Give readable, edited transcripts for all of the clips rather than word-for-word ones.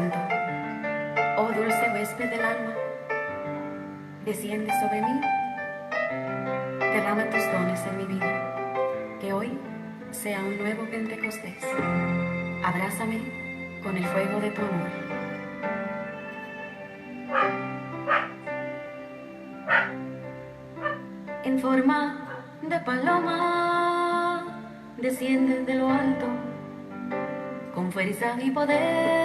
Santo, oh dulce huésped del alma, desciende sobre mí, derrama tus dones en mi vida, que hoy sea un nuevo Pentecostés. Abrázame con el fuego de tu amor. En forma de paloma, desciende de lo alto, con fuerza y poder.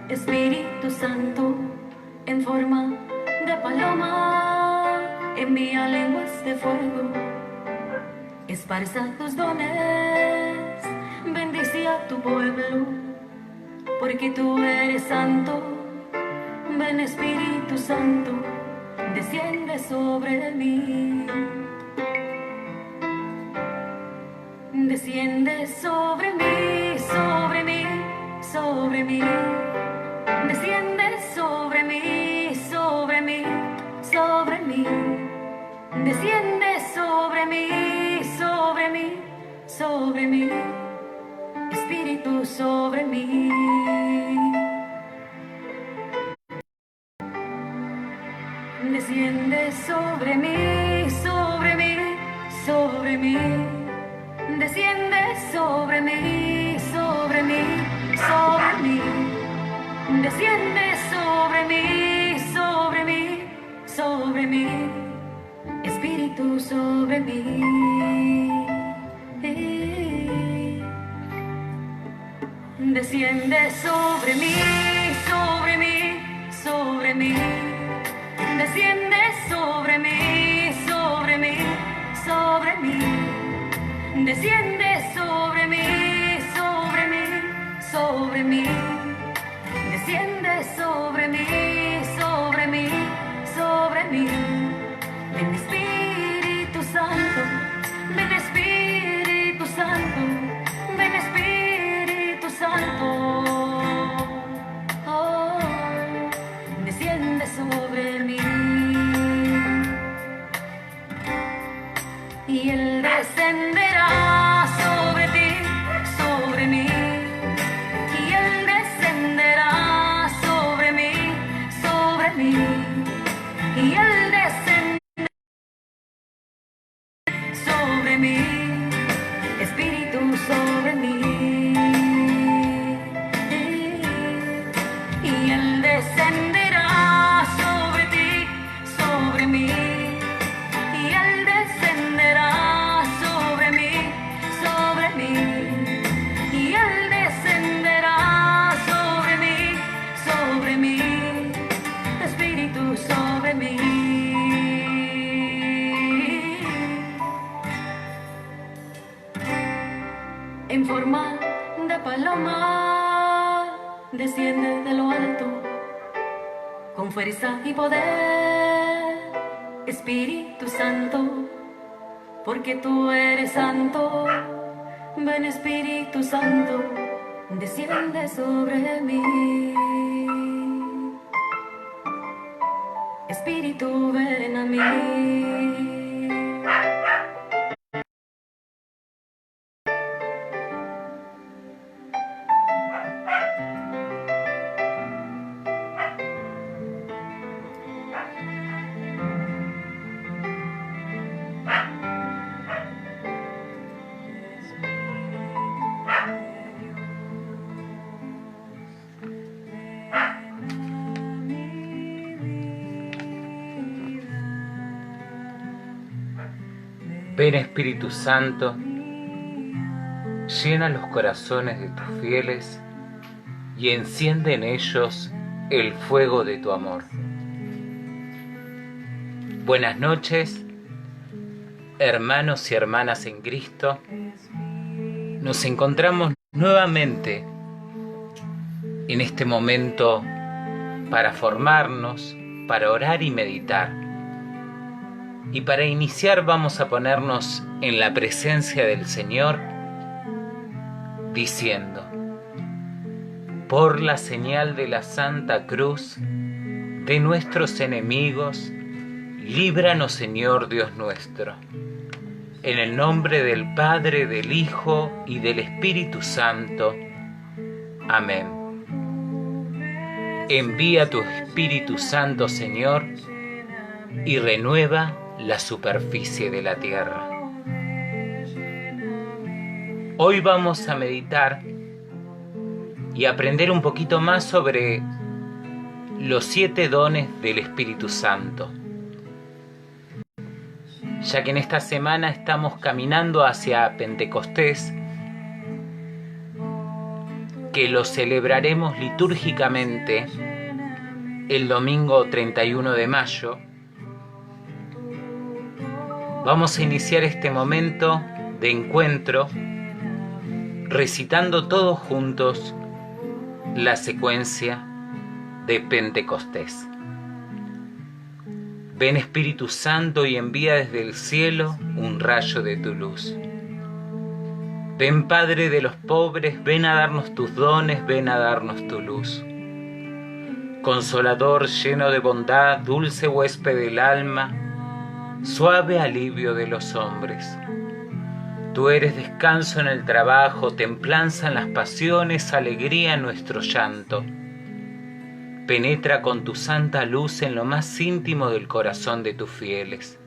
Espíritu Santo, en forma de paloma, envía lenguas de fuego, esparza tus dones, bendice a tu pueblo, porque tú eres santo. Ven Espíritu Santo, desciende sobre mí. Desciende sobre mí, sobre mí, sobre mí. Desciende sobre mí, sobre mí, sobre mí. Desciende sobre mí, sobre mí, sobre mí. Espíritu sobre mí. Desciende sobre mí, sobre mí, sobre mí. Desciende sobre mí, sobre mí, sobre mí. Desciende sobre mí, sobre mí, sobre mí. Espíritu sobre mí. Desciende sobre mí, sobre mí, sobre mí. Desciende sobre mí, sobre mí, sobre mí. Desciende sobre mí, sobre mí, sobre mí. Desciende sobre mí, sobre mí, sobre mí. Ven Espíritu Santo, ven Espíritu Santo, ven Espíritu Santo. Oh, desciende sobre mí. Y Él descenderá sobre ti, sobre mí. Y Él descenderá sobre mí, sobre mí. Y Él descenderá sobre mí, Espíritu sobre mí. Y Él descenderá sobre ti, sobre mí. Y Él descenderá sobre mí, sobre mí. Y Él descenderá sobre mí, sobre mí. Espíritu sobre mí. En forma de paloma, desciende de lo alto, con fuerza y poder. Espíritu Santo, porque tú eres santo. Ven Espíritu Santo, desciende sobre mí. Espíritu, ven a mí. Ven Espíritu Santo, llena los corazones de tus fieles y enciende en ellos el fuego de tu amor. Buenas noches, hermanos y hermanas en Cristo. Nos encontramos nuevamente en este momento para formarnos, para orar y meditar. Y para iniciar vamos a ponernos en la presencia del Señor diciendo: por la señal de la Santa Cruz de nuestros enemigos, líbranos Señor Dios nuestro. En el nombre del Padre, del Hijo y del Espíritu Santo. Amén. Envía tu Espíritu Santo, Señor, y renueva la superficie de la tierra. Hoy vamos a meditar y aprender un poquito más sobre los 7 dones del Espíritu Santo, ya que en esta semana estamos caminando hacia Pentecostés, que lo celebraremos litúrgicamente el domingo 31 de mayo. Vamos a iniciar este momento de encuentro recitando todos juntos la secuencia de Pentecostés. Ven Espíritu Santo y envía desde el cielo un rayo de tu luz. Ven Padre de los pobres, ven a darnos tus dones, ven a darnos tu luz. Consolador lleno de bondad, dulce huésped del alma, suave alivio de los hombres. Tú eres descanso en el trabajo, templanza en las pasiones, alegría en nuestro llanto. Penetra con tu santa luz en lo más íntimo del corazón de tus fieles.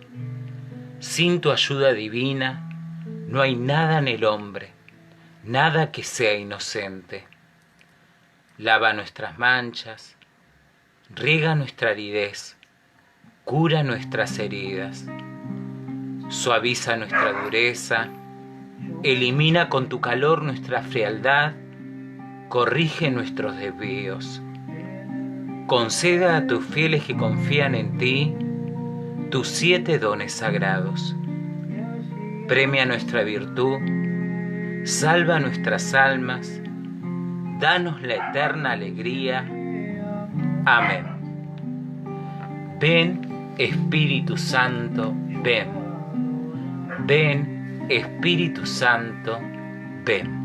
Sin tu ayuda divina, no hay nada en el hombre, nada que sea inocente. Lava nuestras manchas, riega nuestra aridez, cura nuestras heridas, suaviza nuestra dureza, elimina con tu calor nuestra frialdad, corrige nuestros desvíos. Conceda a tus fieles que confían en ti tus 7 dones sagrados. Premia nuestra virtud, salva nuestras almas, danos la eterna alegría. Amén. Ven, Espíritu Santo, ven. Ven, Espíritu Santo, ven.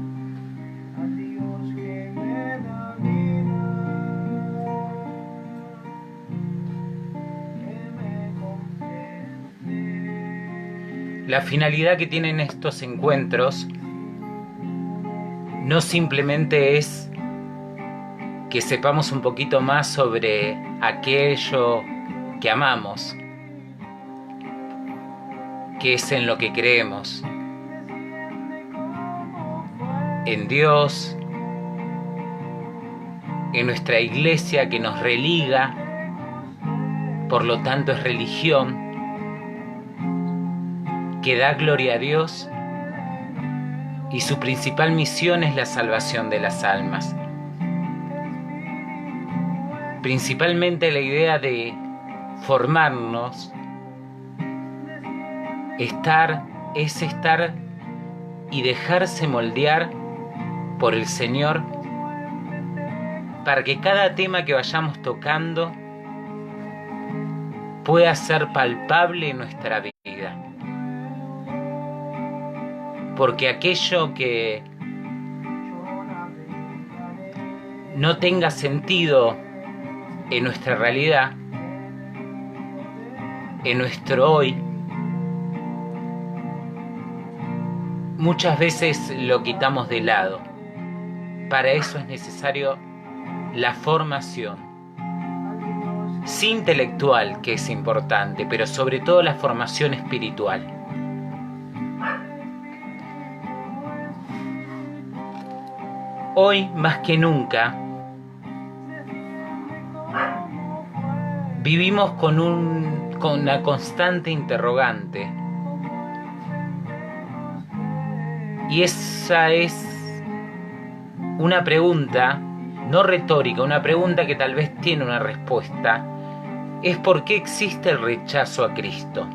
La finalidad que tienen estos encuentros no simplemente es que sepamos un poquito más sobre aquello que amamos, que es en lo que creemos, en Dios, en nuestra iglesia que nos religa, por lo tanto es religión, que da gloria a Dios y su principal misión es la salvación de las almas. Principalmente la idea de formarnos, estar y dejarse moldear por el Señor para que cada tema que vayamos tocando pueda ser palpable en nuestra vida. Porque aquello que no tenga sentido en nuestra realidad, en nuestro hoy, muchas veces lo quitamos de lado. Para eso es necesario la formación, sí intelectual, que es importante, pero sobre todo la formación espiritual. Hoy, más que nunca, vivimos con una constante interrogante. Y esa es una pregunta, no retórica, una pregunta que tal vez tiene una respuesta. Es ¿por qué existe el rechazo a Cristo?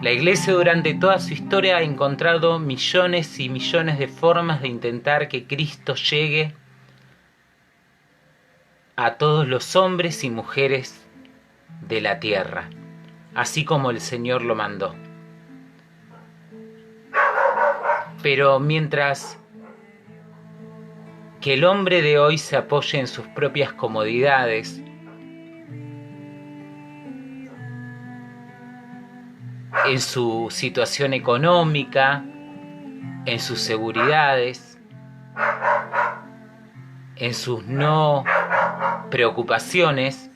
La Iglesia durante toda su historia ha encontrado millones y millones de formas de intentar que Cristo llegue a todos los hombres y mujeres de la tierra, así como el Señor lo mandó. Pero mientras que el hombre de hoy se apoye en sus propias comodidades, en su situación económica, en sus seguridades, en sus no preocupaciones,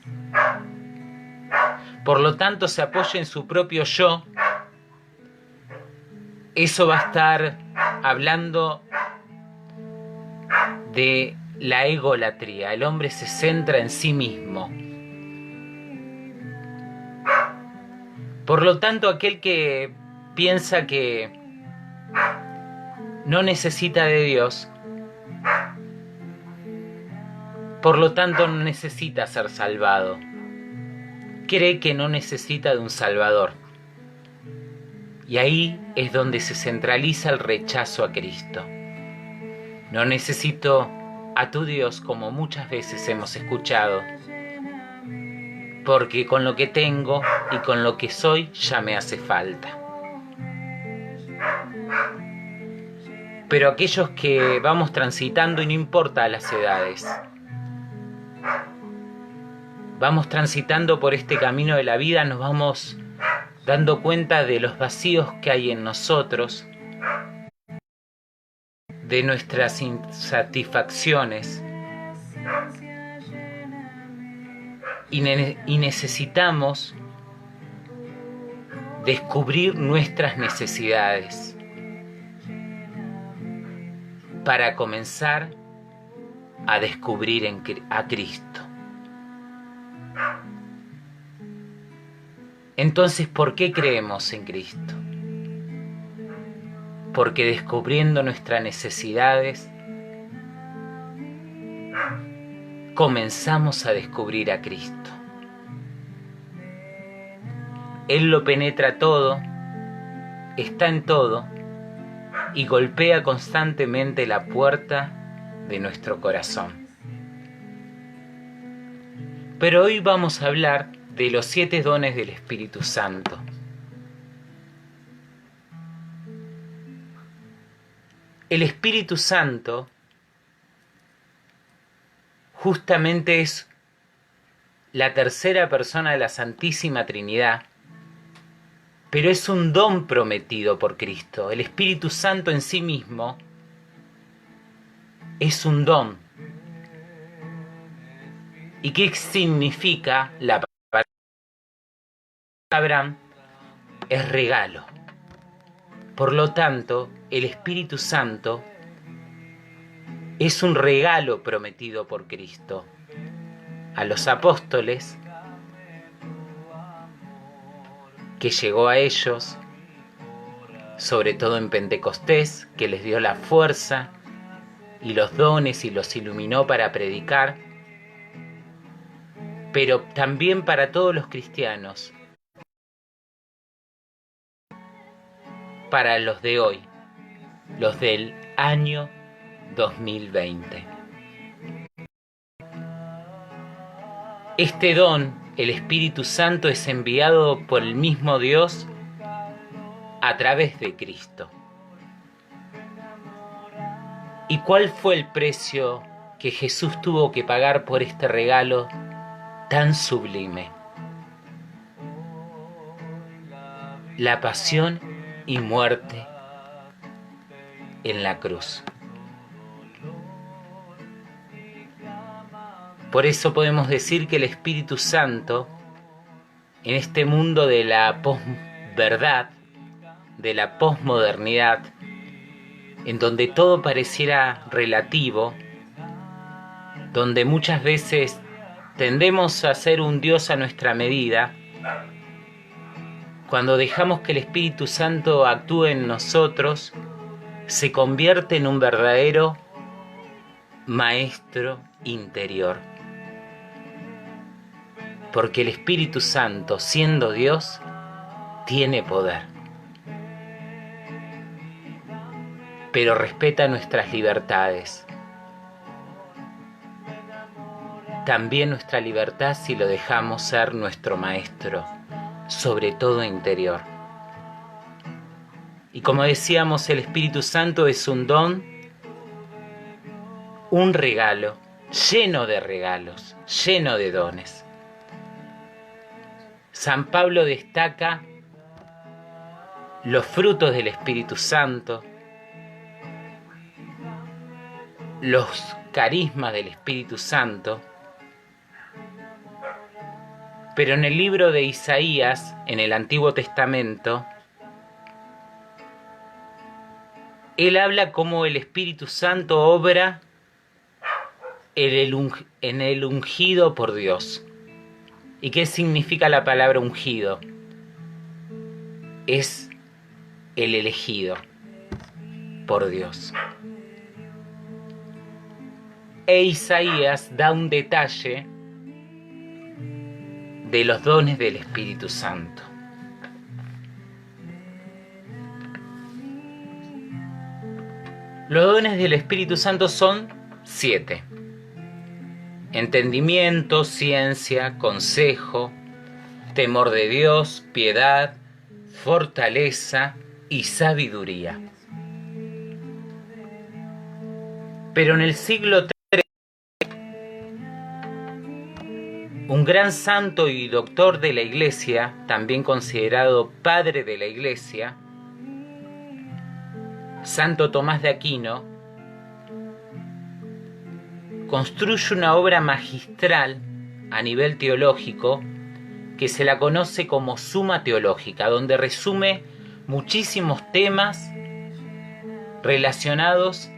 por lo tanto se apoya en su propio yo, eso va a estar hablando de la egolatría. El hombre se centra en sí mismo. Por lo tanto, aquel que piensa que no necesita de Dios, por lo tanto no necesita ser salvado. Cree que no necesita de un Salvador. Y ahí es donde se centraliza el rechazo a Cristo. No necesito a tu Dios, como muchas veces hemos escuchado, porque con lo que tengo y con lo que soy ya me hace falta. Pero aquellos que vamos transitando, y no importa las edades, vamos transitando por este camino de la vida, nos vamos dando cuenta de los vacíos que hay en nosotros, de nuestras insatisfacciones, y necesitamos descubrir nuestras necesidades para comenzar a descubrir a Cristo. Entonces, ¿por qué creemos en Cristo? Porque descubriendo nuestras necesidades, comenzamos a descubrir a Cristo. Él lo penetra todo, está en todo y golpea constantemente la puerta de nuestro corazón. Pero hoy vamos a hablar de los 7 dones del Espíritu Santo. El Espíritu Santo justamente es la tercera persona de la Santísima Trinidad, pero es un don prometido por Cristo. El Espíritu Santo en sí mismo es un don. ¿Y qué significa la palabra? Es regalo. Por lo tanto, el Espíritu Santo es un regalo prometido por Cristo a los apóstoles, que llegó a ellos, sobre todo en Pentecostés, que les dio la fuerza y los dones y los iluminó para predicar, pero también para todos los cristianos, para los de hoy, los del año 2020. Este don, el Espíritu Santo, es enviado por el mismo Dios a través de Cristo. ¿Y cuál fue el precio que Jesús tuvo que pagar por este regalo tan sublime? La pasión y muerte en la cruz. Por eso podemos decir que el Espíritu Santo, en este mundo de la posverdad, de la posmodernidad, en donde todo pareciera relativo, donde muchas veces tendemos a ser un Dios a nuestra medida, cuando dejamos que el Espíritu Santo actúe en nosotros, se convierte en un verdadero maestro interior. Porque el Espíritu Santo, siendo Dios, tiene poder. Pero respeta nuestras libertades. También nuestra libertad si lo dejamos ser nuestro maestro, sobre todo interior. Y como decíamos, el Espíritu Santo es un don, un regalo, lleno de regalos, lleno de dones. San Pablo destaca los frutos del Espíritu Santo, los carismas del Espíritu Santo. Pero en el libro de Isaías, en el Antiguo Testamento, él habla cómo el Espíritu Santo obra en el ungido por Dios. ¿Y qué significa la palabra ungido? Es el elegido por Dios. E Isaías da un detalle de los dones del Espíritu Santo. Los dones del Espíritu Santo son 7. Entendimiento, ciencia, consejo, temor de Dios, piedad, fortaleza y sabiduría. Pero en el siglo III, un gran santo y doctor de la Iglesia, también considerado padre de la Iglesia, Santo Tomás de Aquino, construye una obra magistral a nivel teológico que se la conoce como Suma Teológica, donde resume muchísimos temas relacionados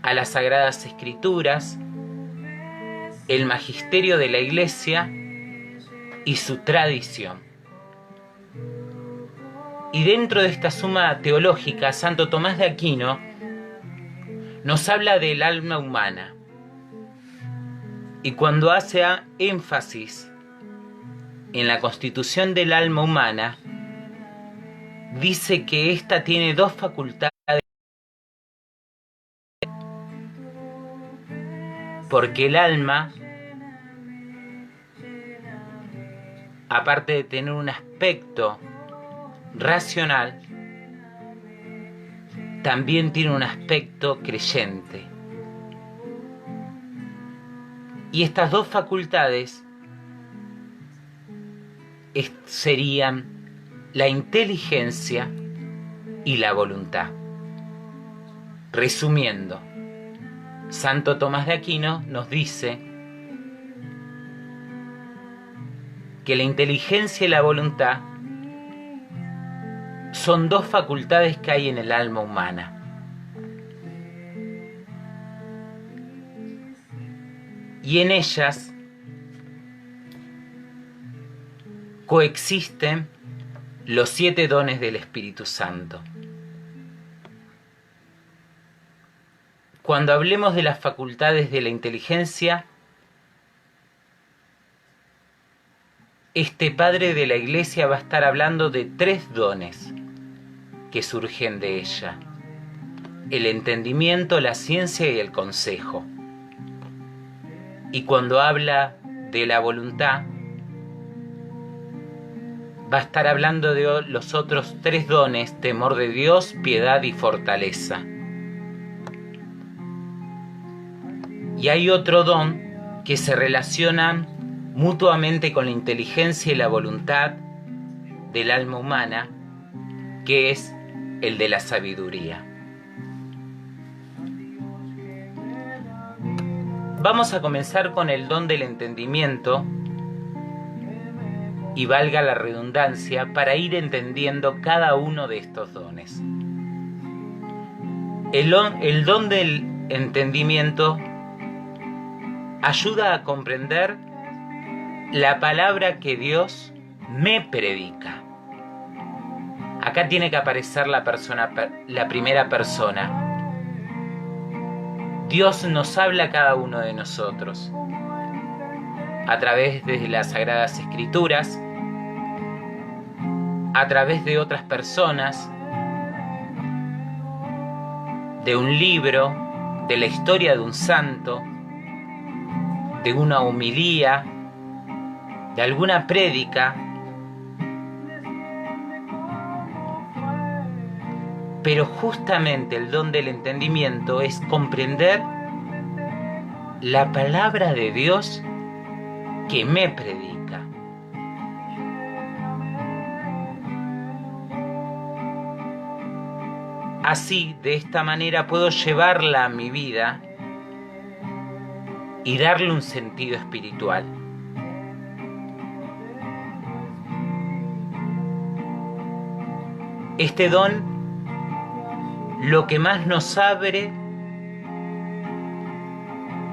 a las Sagradas Escrituras, el magisterio de la Iglesia y su tradición. Y dentro de esta Suma Teológica, Santo Tomás de Aquino nos habla del alma humana. Y cuando hace énfasis en la constitución del alma humana, dice que ésta tiene dos facultades, porque el alma, aparte de tener un aspecto racional, también tiene un aspecto creyente. Y estas dos facultades serían la inteligencia y la voluntad. Resumiendo, Santo Tomás de Aquino nos dice que la inteligencia y la voluntad son dos facultades que hay en el alma humana. Y en ellas coexisten los 7 dones del Espíritu Santo. Cuando hablemos de las facultades de la inteligencia, este padre de la Iglesia va a estar hablando de 3 dones que surgen de ella: el entendimiento, la ciencia y el consejo. Y cuando habla de la voluntad, va a estar hablando de los otros 3 dones: temor de Dios, piedad y fortaleza. Y hay otro don que se relacionan mutuamente con la inteligencia y la voluntad del alma humana, que es el de la sabiduría. Vamos a comenzar con el don del entendimiento, y valga la redundancia, para ir entendiendo cada uno de estos dones. El don del entendimiento ayuda a comprender la palabra que Dios me predica. Acá tiene que aparecer la primera persona. Dios nos habla a cada uno de nosotros a través de las Sagradas Escrituras, a través de otras personas, de un libro, de la historia de un santo, de una homilía, de alguna prédica. Pero justamente el don del entendimiento es comprender la palabra de Dios que me predica. Así, de esta manera, puedo llevarla a mi vida y darle un sentido espiritual. Este don lo que más nos abre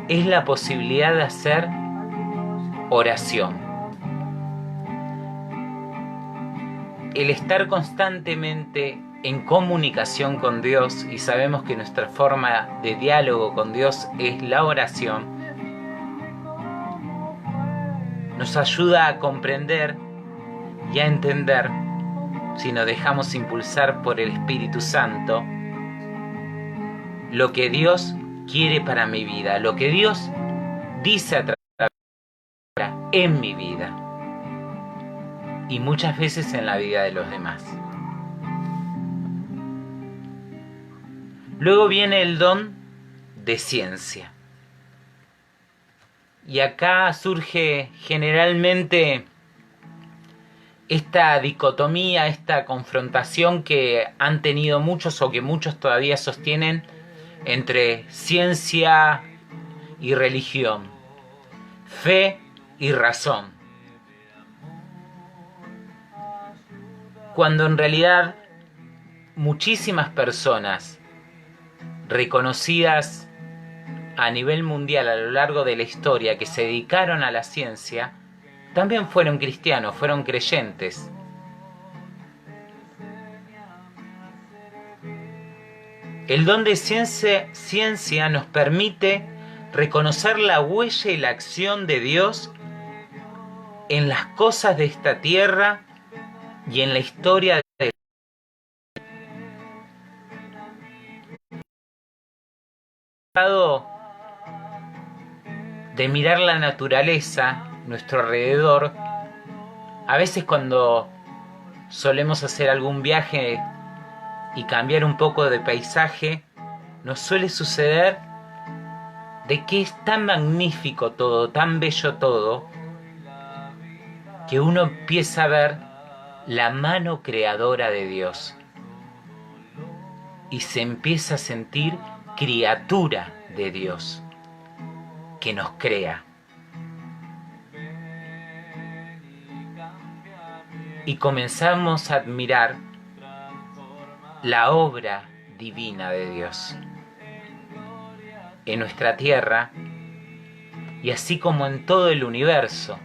es la posibilidad de hacer oración. El estar constantemente en comunicación con Dios, y sabemos que nuestra forma de diálogo con Dios es la oración, nos ayuda a comprender y a entender, si nos dejamos impulsar por el Espíritu Santo, lo que Dios quiere para mi vida, lo que Dios dice a través de la palabra en mi vida y muchas veces en la vida de los demás. Luego viene el don de ciencia. Y acá surge generalmente esta dicotomía, esta confrontación que han tenido muchos o que muchos todavía sostienen entre ciencia y religión, fe y razón. Cuando en realidad muchísimas personas reconocidas a nivel mundial a lo largo de la historia que se dedicaron a la ciencia, también fueron cristianos, fueron creyentes. El don de ciencia nos permite reconocer la huella y la acción de Dios en las cosas de esta tierra y en la historia de mirar la naturaleza, nuestro alrededor. A veces cuando solemos hacer algún viaje y cambiar un poco de paisaje, nos suele suceder de que es tan magnífico todo, tan bello todo, que uno empieza a ver la mano creadora de Dios y se empieza a sentir criatura de Dios que nos crea. Y comenzamos a admirar la obra divina de Dios en nuestra tierra y así como en todo el universo.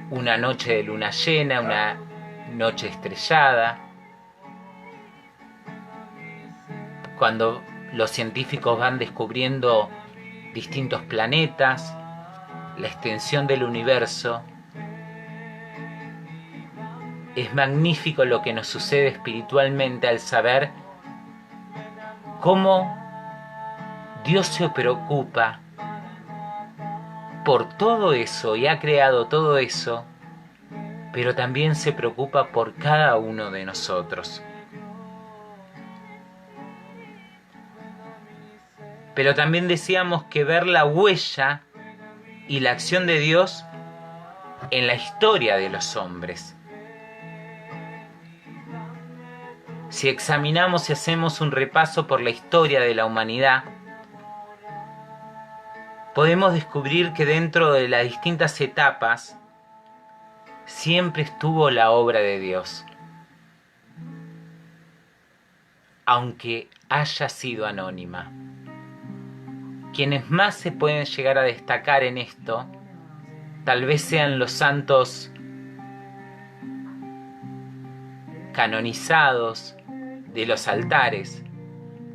Una noche de luna llena, una noche estrellada, cuando los científicos van descubriendo distintos planetas, la extensión del universo. Es magnífico lo que nos sucede espiritualmente al saber cómo Dios se preocupa por todo eso y ha creado todo eso, pero también se preocupa por cada uno de nosotros. Pero también decíamos que ver la huella y la acción de Dios en la historia de los hombres. Si examinamos y hacemos un repaso por la historia de la humanidad, podemos descubrir que dentro de las distintas etapas siempre estuvo la obra de Dios, aunque haya sido anónima. Quienes más se pueden llegar a destacar en esto, tal vez sean los santos canonizados de los altares,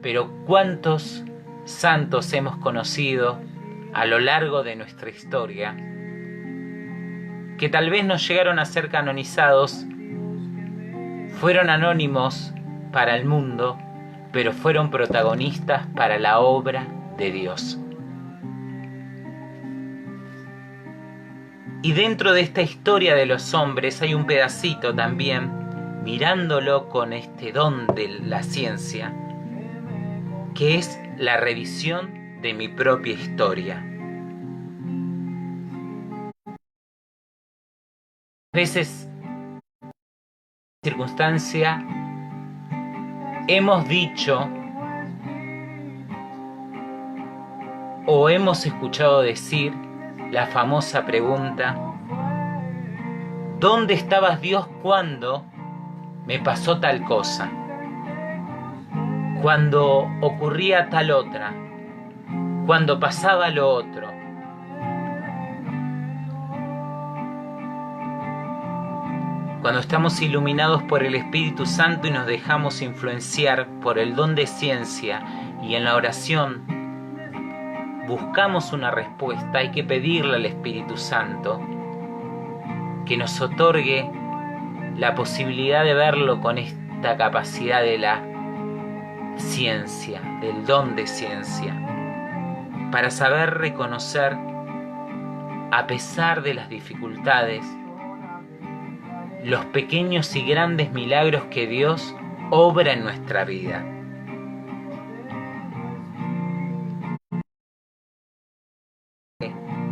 pero ¿cuántos santos hemos conocido a lo largo de nuestra historia que tal vez no llegaron a ser canonizados, fueron anónimos para el mundo, pero fueron protagonistas para la obra de Dios? Y dentro de esta historia de los hombres hay un pedacito también, mirándolo con este don de la ciencia, que es la revisión de mi propia historia. A veces, en circunstancia, hemos dicho o hemos escuchado decir la famosa pregunta: ¿dónde estabas, Dios, cuando me pasó tal cosa? Cuando ocurría tal otra, cuando pasaba lo otro. Cuando estamos iluminados por el Espíritu Santo y nos dejamos influenciar por el don de ciencia y en la oración buscamos una respuesta, hay que pedirle al Espíritu Santo que nos otorgue la posibilidad de verlo con esta capacidad de la ciencia, del don de ciencia, para saber reconocer, a pesar de las dificultades, los pequeños y grandes milagros que Dios obra en nuestra vida.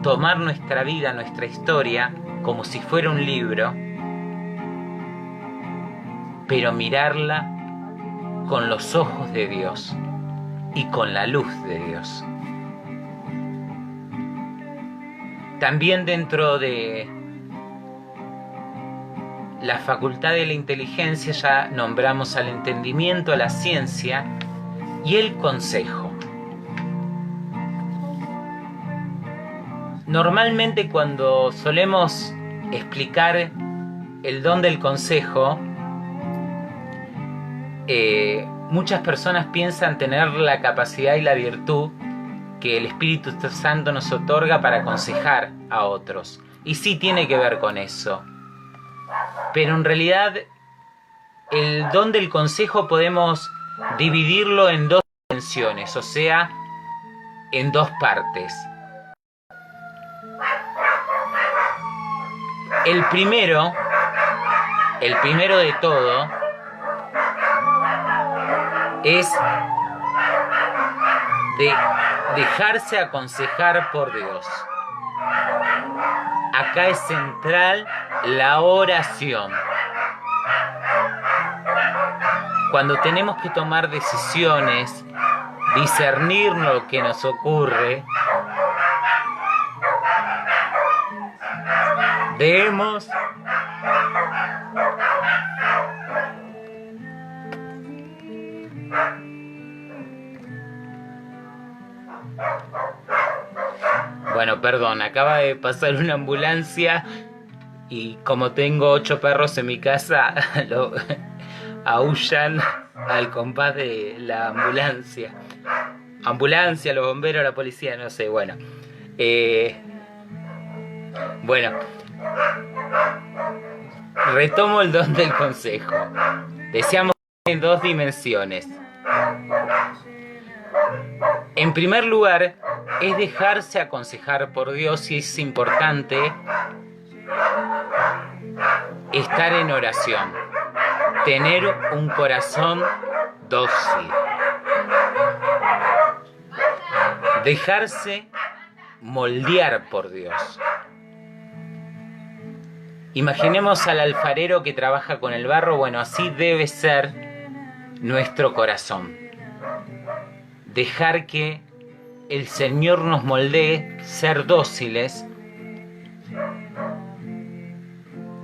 Tomar nuestra vida, nuestra historia, como si fuera un libro, pero mirarla con los ojos de Dios y con la luz de Dios. También dentro de la facultad de la inteligencia ya nombramos al entendimiento, a la ciencia y el consejo. Normalmente cuando solemos explicar el don del consejo, muchas personas piensan tener la capacidad y la virtud que el Espíritu Santo nos otorga para aconsejar a otros. Y sí tiene que ver con eso. Pero en realidad el don del consejo podemos dividirlo en dos dimensiones, o sea, en dos partes. El primero de todo, es de dejarse aconsejar por Dios. Acá es central la oración. Cuando tenemos que tomar decisiones, discernir lo que nos ocurre, debemos Bueno, perdón, acaba de pasar una ambulancia y como tengo 8 perros en mi casa, aúllan al compás de la ambulancia. Ambulancia, los bomberos, la policía, no sé, bueno. Bueno, retomo el don del consejo. Decíamos en dos dimensiones. En primer lugar, es dejarse aconsejar por Dios y es importante estar en oración, tener un corazón dócil, dejarse moldear por Dios. Imaginemos al alfarero que trabaja con el barro, bueno, así debe ser nuestro corazón. Dejar que el Señor nos moldee, ser dóciles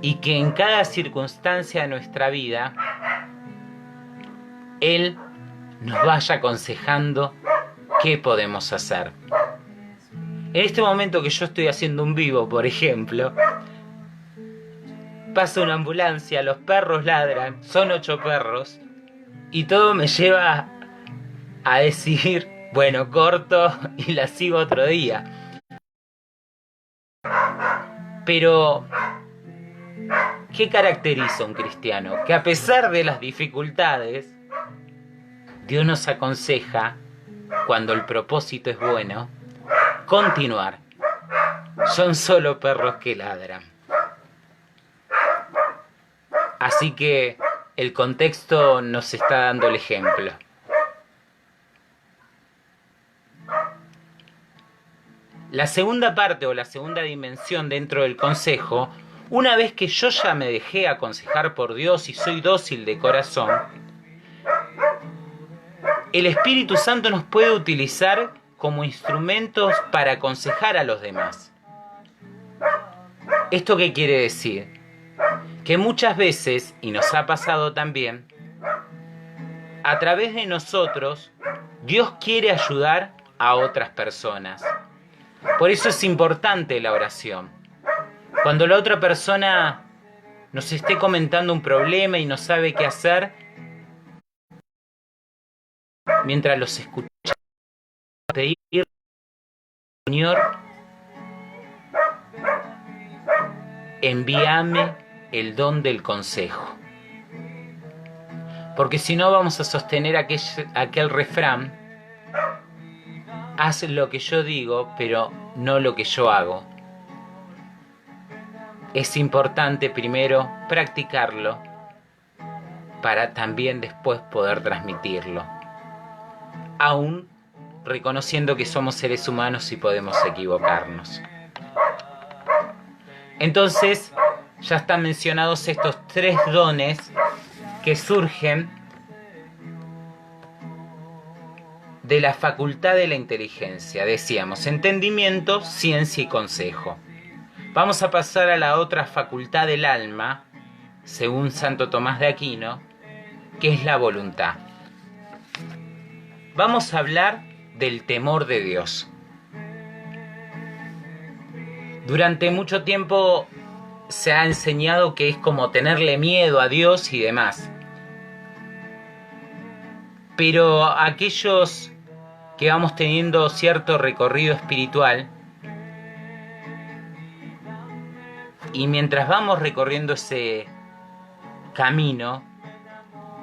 y que en cada circunstancia de nuestra vida Él nos vaya aconsejando qué podemos hacer. En este momento que yo estoy haciendo un vivo, por ejemplo, pasa una ambulancia, los perros ladran, son 8 perros y todo me lleva a decir, bueno, corto y la sigo otro día. Pero, ¿qué caracteriza a un cristiano? Que a pesar de las dificultades, Dios nos aconseja, cuando el propósito es bueno, continuar. Son solo perros que ladran. Así que el contexto nos está dando el ejemplo. La segunda parte o la segunda dimensión dentro del consejo, una vez que yo ya me dejé aconsejar por Dios y soy dócil de corazón, el Espíritu Santo nos puede utilizar como instrumentos para aconsejar a los demás. ¿Esto qué quiere decir? Que muchas veces, y nos ha pasado también, a través de nosotros, Dios quiere ayudar a otras personas. Por eso es importante la oración. Cuando la otra persona nos esté comentando un problema y no sabe qué hacer, mientras los escuchamos, pedir, Señor, envíame el don del consejo. Porque si no vamos a sostener aquel refrán: haz lo que yo digo, pero no lo que yo hago. Es importante primero practicarlo para también después poder transmitirlo, aún reconociendo que somos seres humanos y podemos equivocarnos. Entonces, ya están mencionados estos 3 dones que surgen de la facultad de la inteligencia. Decíamos, entendimiento, ciencia y consejo. Vamos a pasar a la otra facultad del alma, según Santo Tomás de Aquino, que es la voluntad. Vamos a hablar del temor de Dios. Durante mucho tiempo se ha enseñado que es como tenerle miedo a Dios y demás. Pero aquellos que vamos teniendo cierto recorrido espiritual, y mientras vamos recorriendo ese camino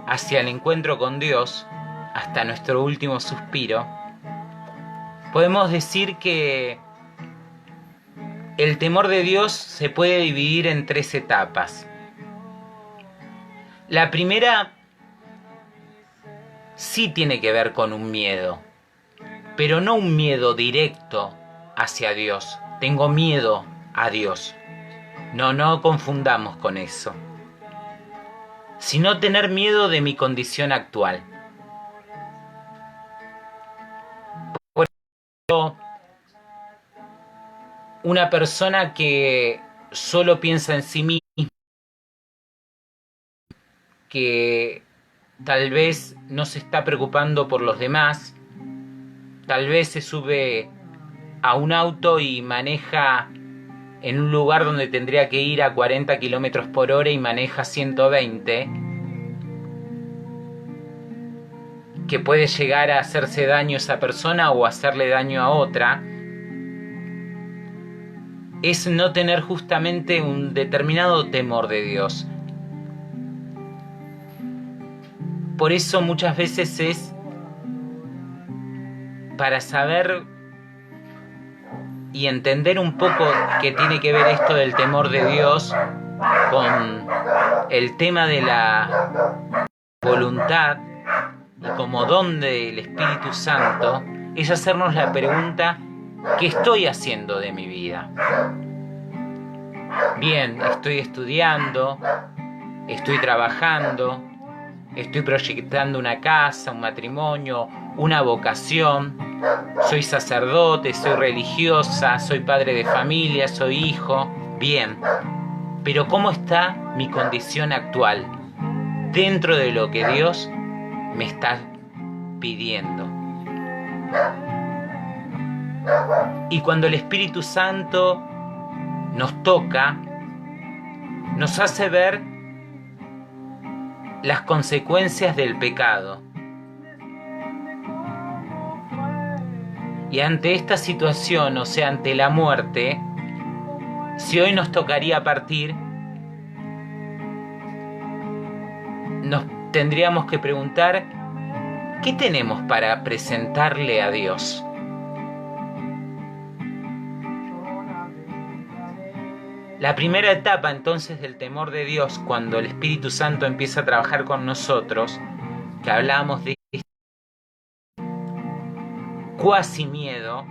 hacia el encuentro con Dios, hasta nuestro último suspiro, podemos decir que el temor de Dios se puede dividir en 3 etapas. La primera sí tiene que ver con un miedo, pero no un miedo directo hacia Dios. Tengo miedo a Dios. No confundamos con eso. Sino tener miedo de mi condición actual. Por ejemplo, una persona que solo piensa en sí misma, que tal vez no se está preocupando por los demás, tal vez se sube a un auto y maneja en un lugar donde tendría que ir a 40 kilómetros por hora y maneja 120, que puede llegar a hacerse daño a esa persona o hacerle daño a otra, es no tener justamente un determinado temor de Dios. Por eso muchas veces es para saber y entender un poco qué tiene que ver esto del temor de Dios con el tema de la voluntad y como don del Espíritu Santo, es hacernos la pregunta: ¿qué estoy haciendo de mi vida? Bien, estoy estudiando, estoy trabajando, estoy proyectando una casa, un matrimonio, una vocación, soy sacerdote, soy religiosa, soy padre de familia, soy hijo. Bien, pero ¿cómo está mi condición actual dentro de lo que Dios me está pidiendo? Y cuando el Espíritu Santo nos toca, nos hace ver las consecuencias del pecado. Y ante esta situación, o sea, ante la muerte, si hoy nos tocaría partir, nos tendríamos que preguntar: ¿qué tenemos para presentarle a Dios? La primera etapa entonces del temor de Dios, cuando el Espíritu Santo empieza a trabajar con nosotros, que hablábamos de cuasi miedo,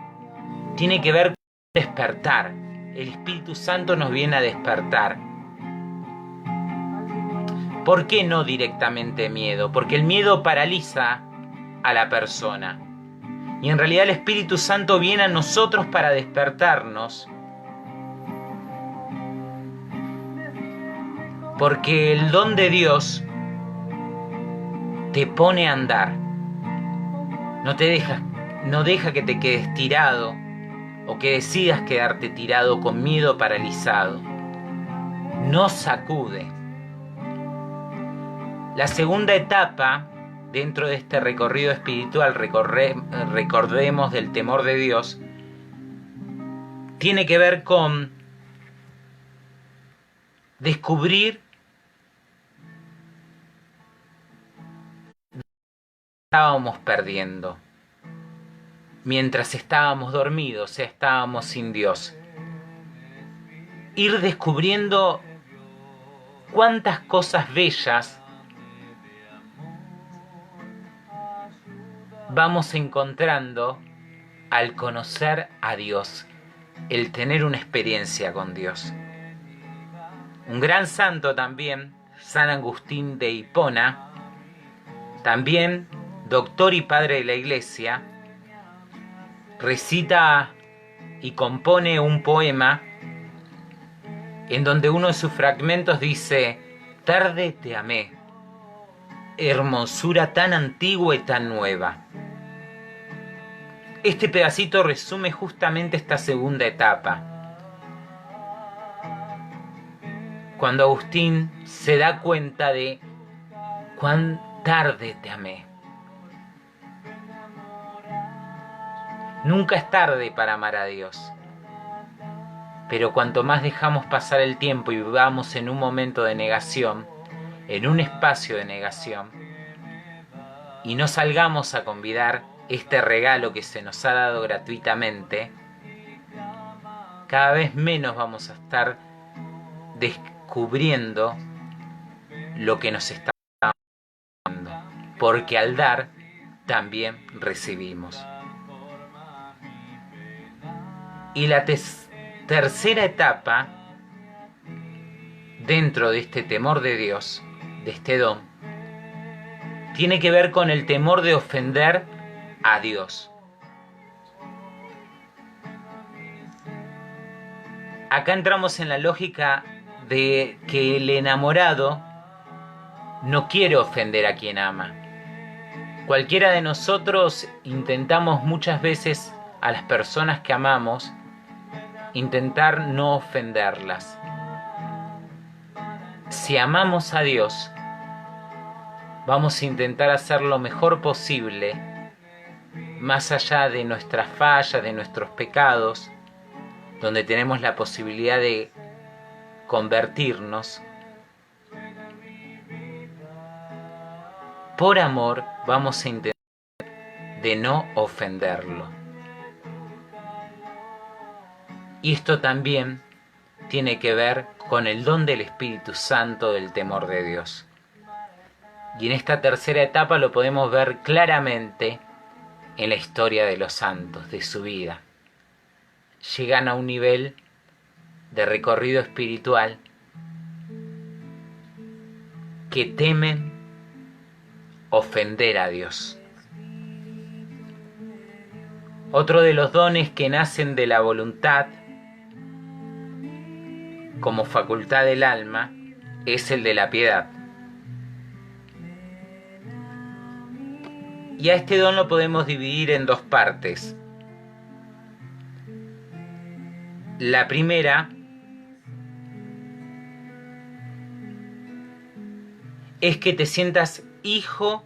tiene que ver con despertar. El Espíritu Santo nos viene a despertar. ¿Por qué no directamente miedo? Porque el miedo paraliza a la persona. Y en realidad el Espíritu Santo viene a nosotros para despertarnos, porque el don de Dios te pone a andar. No deja que te quedes tirado o que decidas quedarte tirado con miedo paralizado. Nos sacude. La segunda etapa dentro de este recorrido espiritual, recordemos del temor de Dios, tiene que ver con descubrir estábamos perdiendo mientras estábamos dormidos, estábamos sin Dios. Ir descubriendo cuántas cosas bellas vamos encontrando al conocer a Dios, el tener una experiencia con Dios. Un gran santo también, San Agustín de Hipona, también doctor y padre de la Iglesia, recita y compone un poema en donde uno de sus fragmentos dice: tarde te amé, hermosura tan antigua y tan nueva. Este pedacito resume justamente esta segunda etapa. Cuando Agustín se da cuenta de cuán tarde te amé. Nunca es tarde para amar a Dios. Pero cuanto más dejamos pasar el tiempo y vivamos en un momento de negación, en un espacio de negación, y no salgamos a convidar este regalo que se nos ha dado gratuitamente, cada vez menos vamos a estar descubriendo lo que nos está dando, porque al dar también recibimos. Y la tercera etapa dentro de este temor de Dios, de este don, tiene que ver con el temor de ofender a Dios. Acá entramos en la lógica de que el enamorado no quiere ofender a quien ama. Cualquiera de nosotros intentamos muchas veces a las personas que amamos intentar no ofenderlas. Si amamos a Dios, vamos a intentar hacer lo mejor posible, más allá de nuestras fallas, de nuestros pecados, donde tenemos la posibilidad de convertirnos. Por amor vamos a intentar de no ofenderlo. Y esto también tiene que ver con el don del Espíritu Santo del temor de Dios. Y en esta tercera etapa lo podemos ver claramente en la historia de los santos, de su vida. Llegan a un nivel de recorrido espiritual que temen ofender a Dios. Otro de los dones que nacen de la voluntad como facultad del alma es el de la piedad. Y a este don lo podemos dividir en dos partes. La primera es que te sientas hijo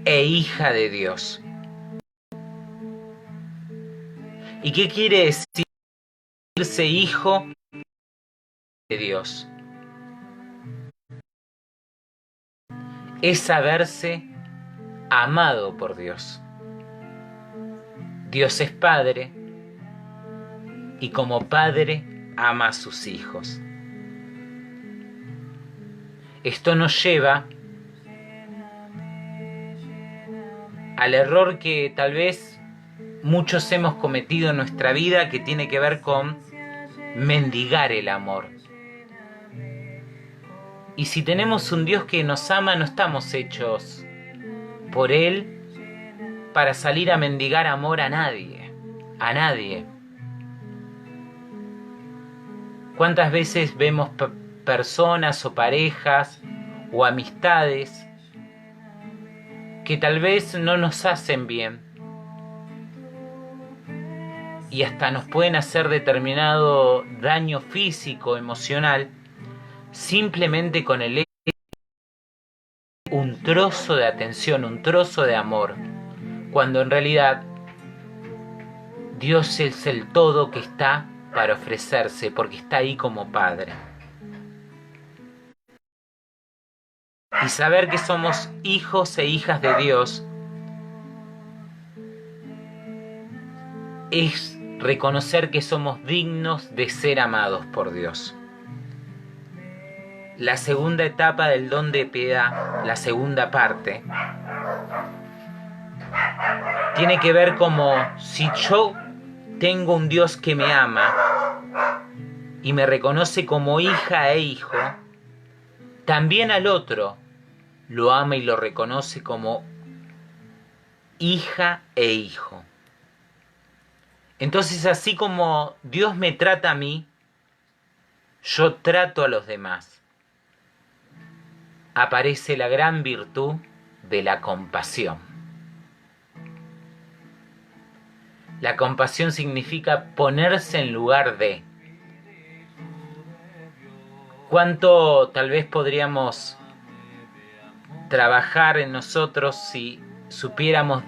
e hija de Dios. ¿Y qué quiere decir sentirse hijo de Dios? Es saberse amado por Dios. Dios es Padre y como Padre ama a sus hijos. Esto nos lleva al error que tal vez muchos hemos cometido en nuestra vida, que tiene que ver con mendigar el amor. Y si tenemos un Dios que nos ama, no estamos hechos por Él para salir a mendigar amor a nadie, a nadie. ¿Cuántas veces vemos personas o parejas o amistades que tal vez no nos hacen bien y hasta nos pueden hacer determinado daño físico, emocional, simplemente con el un trozo de atención, un trozo de amor, cuando en realidad Dios es el todo que está para ofrecerse, porque está ahí como Padre. Y saber que somos hijos e hijas de Dios es reconocer que somos dignos de ser amados por Dios. La segunda etapa del don de piedad, la segunda parte, tiene que ver como si yo tengo un Dios que me ama y me reconoce como hija e hijo, también al otro lo ama y lo reconoce como hija e hijo. Entonces, así como Dios me trata a mí, yo trato a los demás. Aparece la gran virtud de la compasión. La compasión significa ponerse en lugar de. ¿Cuánto tal vez podríamos trabajar en nosotros si supiéramos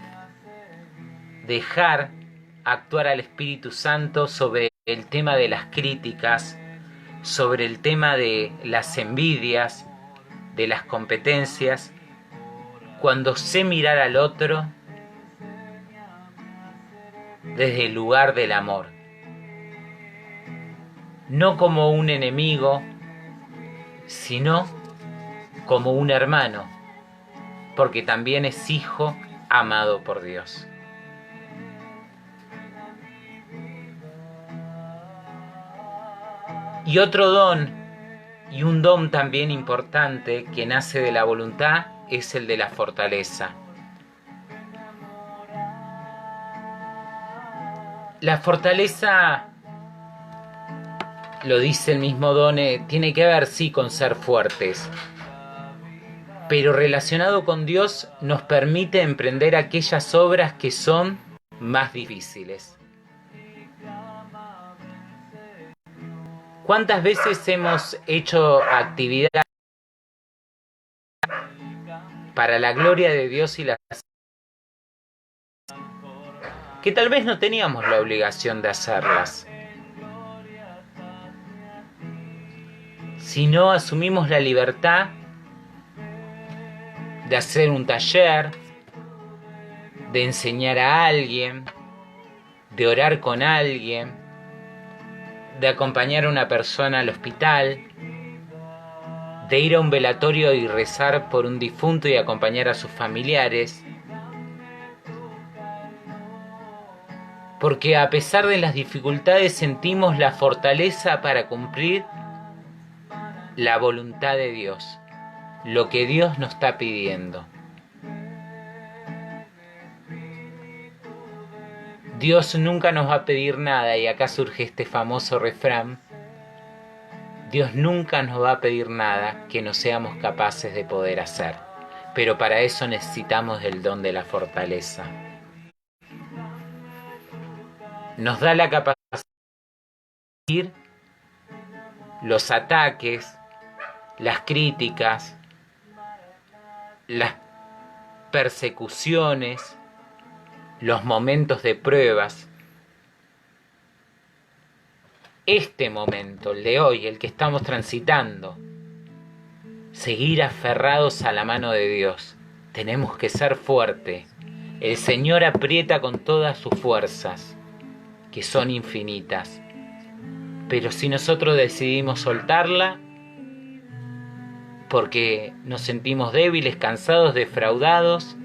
dejar actuar al Espíritu Santo sobre el tema de las críticas, sobre el tema de las envidias, de las competencias, cuando sé mirar al otro desde el lugar del amor, no como un enemigo, sino como un hermano, porque también es hijo amado por Dios. Y otro don, y un don también importante que nace de la voluntad, es el de la fortaleza. La fortaleza, lo dice el mismo don, tiene que ver sí con ser fuertes, pero relacionado con Dios nos permite emprender aquellas obras que son más difíciles. ¿Cuántas veces hemos hecho actividad para la gloria de Dios y la que tal vez no teníamos la obligación de hacerlas, sino asumimos la libertad de hacer un taller, de enseñar a alguien, de orar con alguien, de acompañar a una persona al hospital, de ir a un velatorio y rezar por un difunto y acompañar a sus familiares. Porque a pesar de las dificultades sentimos la fortaleza para cumplir la voluntad de Dios, lo que Dios nos está pidiendo. Dios nunca nos va a pedir nada, y acá surge este famoso refrán: Dios nunca nos va a pedir nada que no seamos capaces de poder hacer, pero para eso necesitamos el don de la fortaleza. Nos da la capacidad de ir los ataques, las críticas, las persecuciones, los momentos de pruebas. Este momento, el de hoy, el que estamos transitando, seguir aferrados a la mano de Dios. Tenemos que ser fuertes. El Señor aprieta con todas sus fuerzas, que son infinitas. Pero si nosotros decidimos soltarla, porque nos sentimos débiles, cansados, defraudados,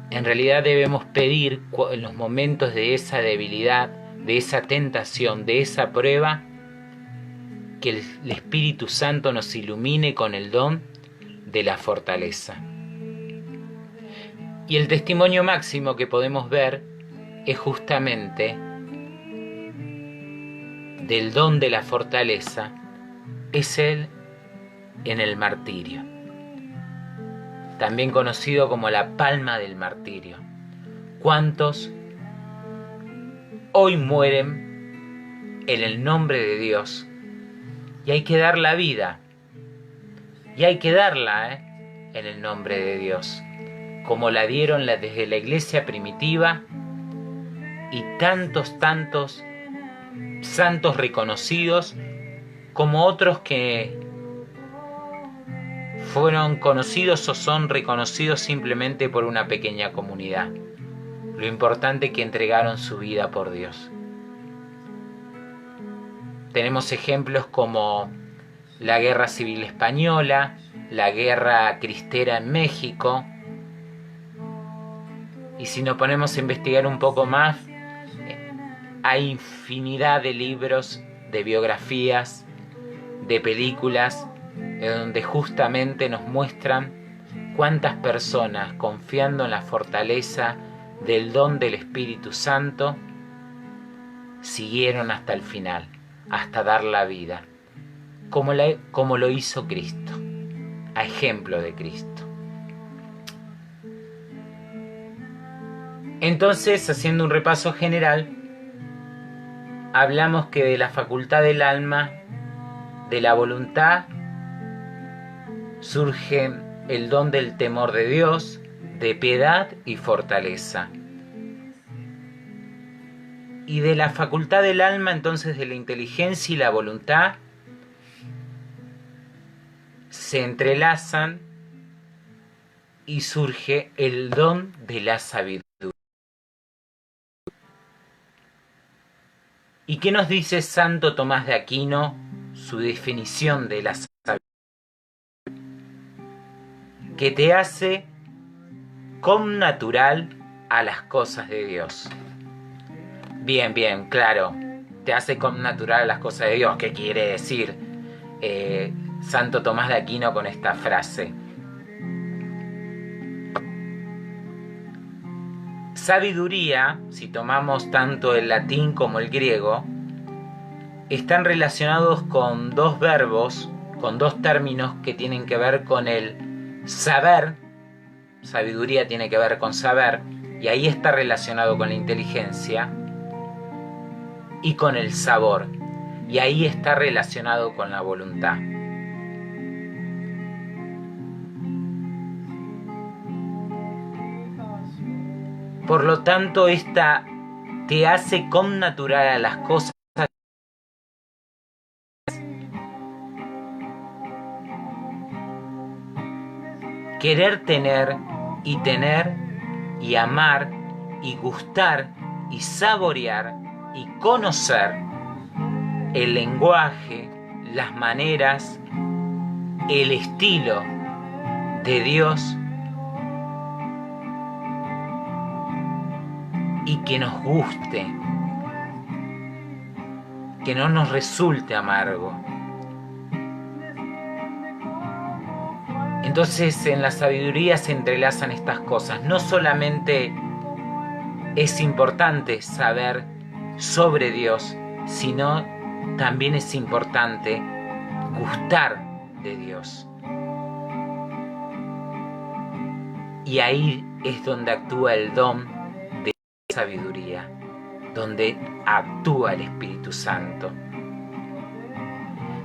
en realidad debemos pedir en los momentos de esa debilidad, de esa tentación, de esa prueba, que el Espíritu Santo nos ilumine con el don de la fortaleza. Y el testimonio máximo que podemos ver es justamente del don de la fortaleza, es él en el martirio, también conocido como la palma del martirio. ¿Cuántos hoy mueren en el nombre de Dios? Y hay que dar la vida, y hay que darla en el nombre de Dios, como la dieron desde la iglesia primitiva, y tantos santos reconocidos, como otros que fueron conocidos o son reconocidos simplemente por una pequeña comunidad. Lo importante es que entregaron su vida por Dios. Tenemos ejemplos como la Guerra Civil Española, la Guerra Cristera en México. Y si nos ponemos a investigar un poco más, hay infinidad de libros, de biografías, de películas, donde justamente nos muestran cuántas personas, confiando en la fortaleza del don del Espíritu Santo, siguieron hasta el final, hasta dar la vida, como lo hizo Cristo, a ejemplo de Cristo. Entonces, haciendo un repaso general, hablamos que de la facultad del alma, de la voluntad, surge el don del temor de Dios, de piedad y fortaleza. Y de la facultad del alma, entonces, de la inteligencia y la voluntad, se entrelazan y surge el don de la sabiduría. ¿Y qué nos dice Santo Tomás de Aquino, su definición de la sabiduría? Que te hace connatural a las cosas de Dios. Bien, claro. Te hace connatural a las cosas de Dios. ¿Qué quiere decir Santo Tomás de Aquino con esta frase? Sabiduría, si tomamos tanto el latín como el griego, están relacionados con dos verbos, con dos términos que tienen que ver con el saber. Sabiduría tiene que ver con saber, y ahí está relacionado con la inteligencia, y con el sabor, y ahí está relacionado con la voluntad. Por lo tanto, esta te hace connatural a las cosas. Querer tener y amar y gustar y saborear y conocer el lenguaje, las maneras, el estilo de Dios, y que nos guste, que no nos resulte amargo. Entonces, en la sabiduría se entrelazan estas cosas. No solamente es importante saber sobre Dios, sino también es importante gustar de Dios. Y ahí es donde actúa el don de sabiduría, donde actúa el Espíritu Santo.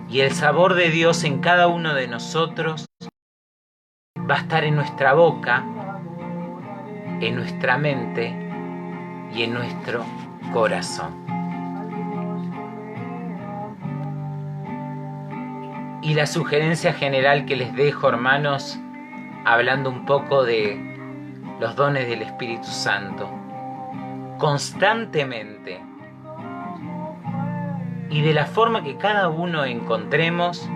Y el sabor de Dios en cada uno de nosotros va a estar en nuestra boca, en nuestra mente y en nuestro corazón. Y la sugerencia general que les dejo, hermanos, hablando un poco de los dones del Espíritu Santo, constantemente y de la forma que cada uno encontremos,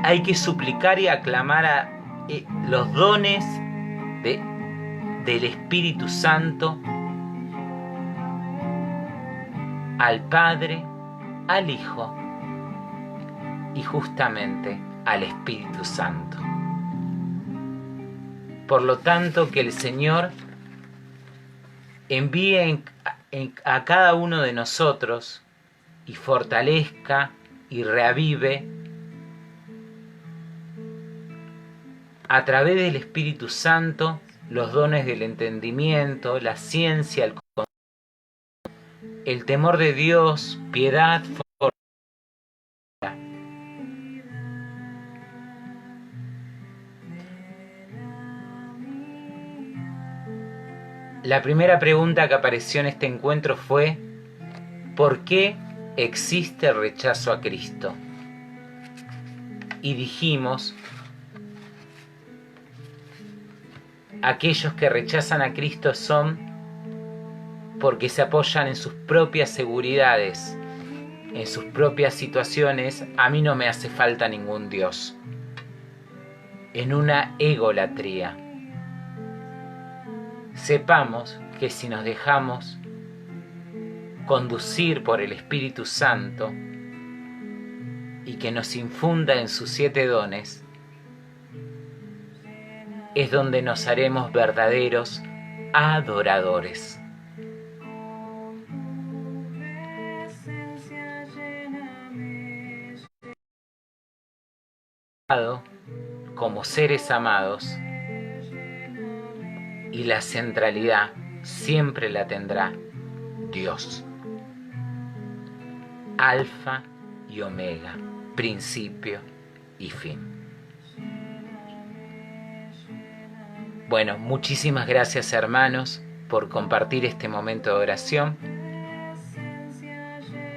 hay que suplicar y aclamar a los dones del Espíritu Santo al Padre, al Hijo y justamente al Espíritu Santo. Por lo tanto, que el Señor envíe a cada uno de nosotros y fortalezca y reavive a través del Espíritu Santo los dones del entendimiento, la ciencia, el temor de Dios, piedad, fortaleza. La primera pregunta que apareció en este encuentro fue: ¿por qué existe el rechazo a Cristo? Y dijimos: aquellos que rechazan a Cristo son porque se apoyan en sus propias seguridades, en sus propias situaciones. A mí no me hace falta ningún Dios. En una egolatría. Sepamos que si nos dejamos conducir por el Espíritu Santo y que nos infunda en sus 7 dones, es donde nos haremos verdaderos adoradores. Como seres amados, y la centralidad siempre la tendrá Dios. Alfa y Omega, principio y fin. Bueno, muchísimas gracias, hermanos, por compartir este momento de oración,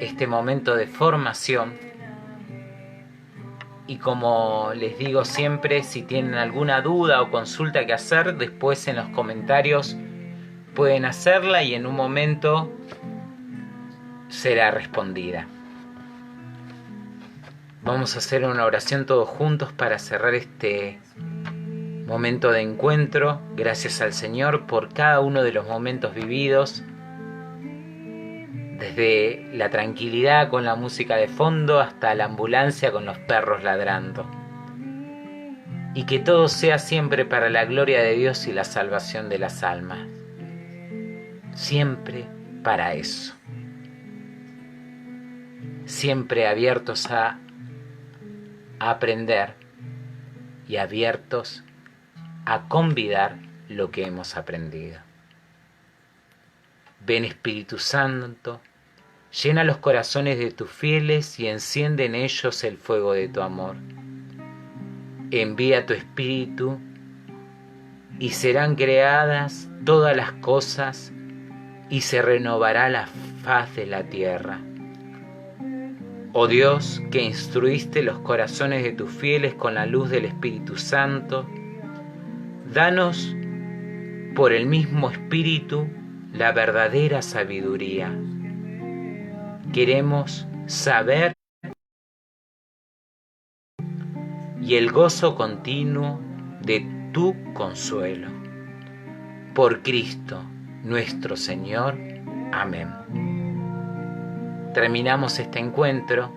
este momento de formación. Y como les digo siempre, si tienen alguna duda o consulta que hacer, después en los comentarios pueden hacerla y en un momento será respondida. Vamos a hacer una oración todos juntos para cerrar este momento de encuentro. Gracias al Señor por cada uno de los momentos vividos, desde la tranquilidad con la música de fondo hasta la ambulancia con los perros ladrando. Y que todo sea siempre para la gloria de Dios y la salvación de las almas. Siempre para eso. Siempre abiertos a aprender y abiertos a convidar lo que hemos aprendido. Ven, Espíritu Santo, llena los corazones de tus fieles y enciende en ellos el fuego de tu amor. Envía tu Espíritu y serán creadas todas las cosas y se renovará la faz de la tierra. Oh Dios, que instruiste los corazones de tus fieles con la luz del Espíritu Santo, danos por el mismo Espíritu la verdadera sabiduría. Queremos saber y el gozo continuo de tu consuelo. Por Cristo nuestro Señor. Amén. Terminamos este encuentro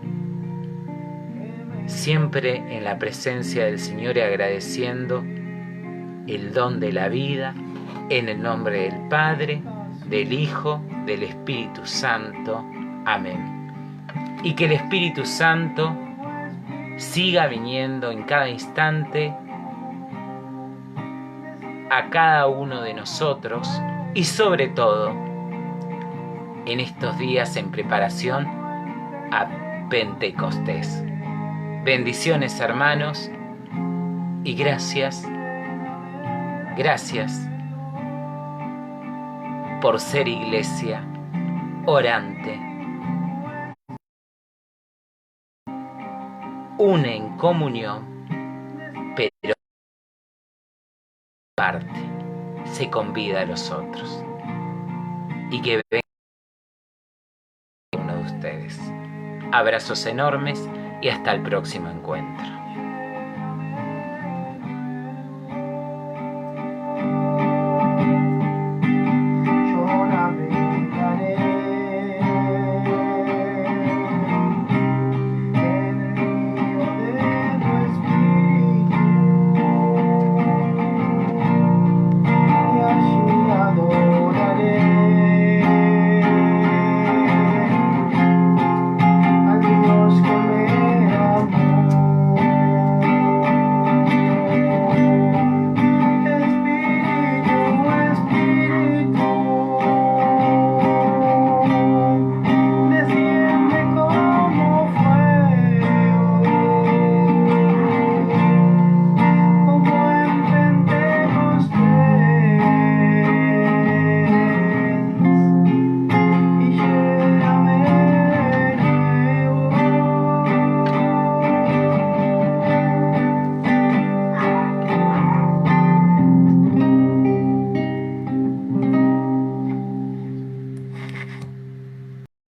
siempre en la presencia del Señor y agradeciendo el don de la vida, en el nombre del Padre, del Hijo, del Espíritu Santo. Amén. Y que el Espíritu Santo siga viniendo en cada instante a cada uno de nosotros y sobre todo en estos días en preparación a Pentecostés. Bendiciones, hermanos, y gracias por ser iglesia orante, una en comunión, pero parte, se convida a los otros. Y que venga uno de ustedes. Abrazos enormes y hasta el próximo encuentro.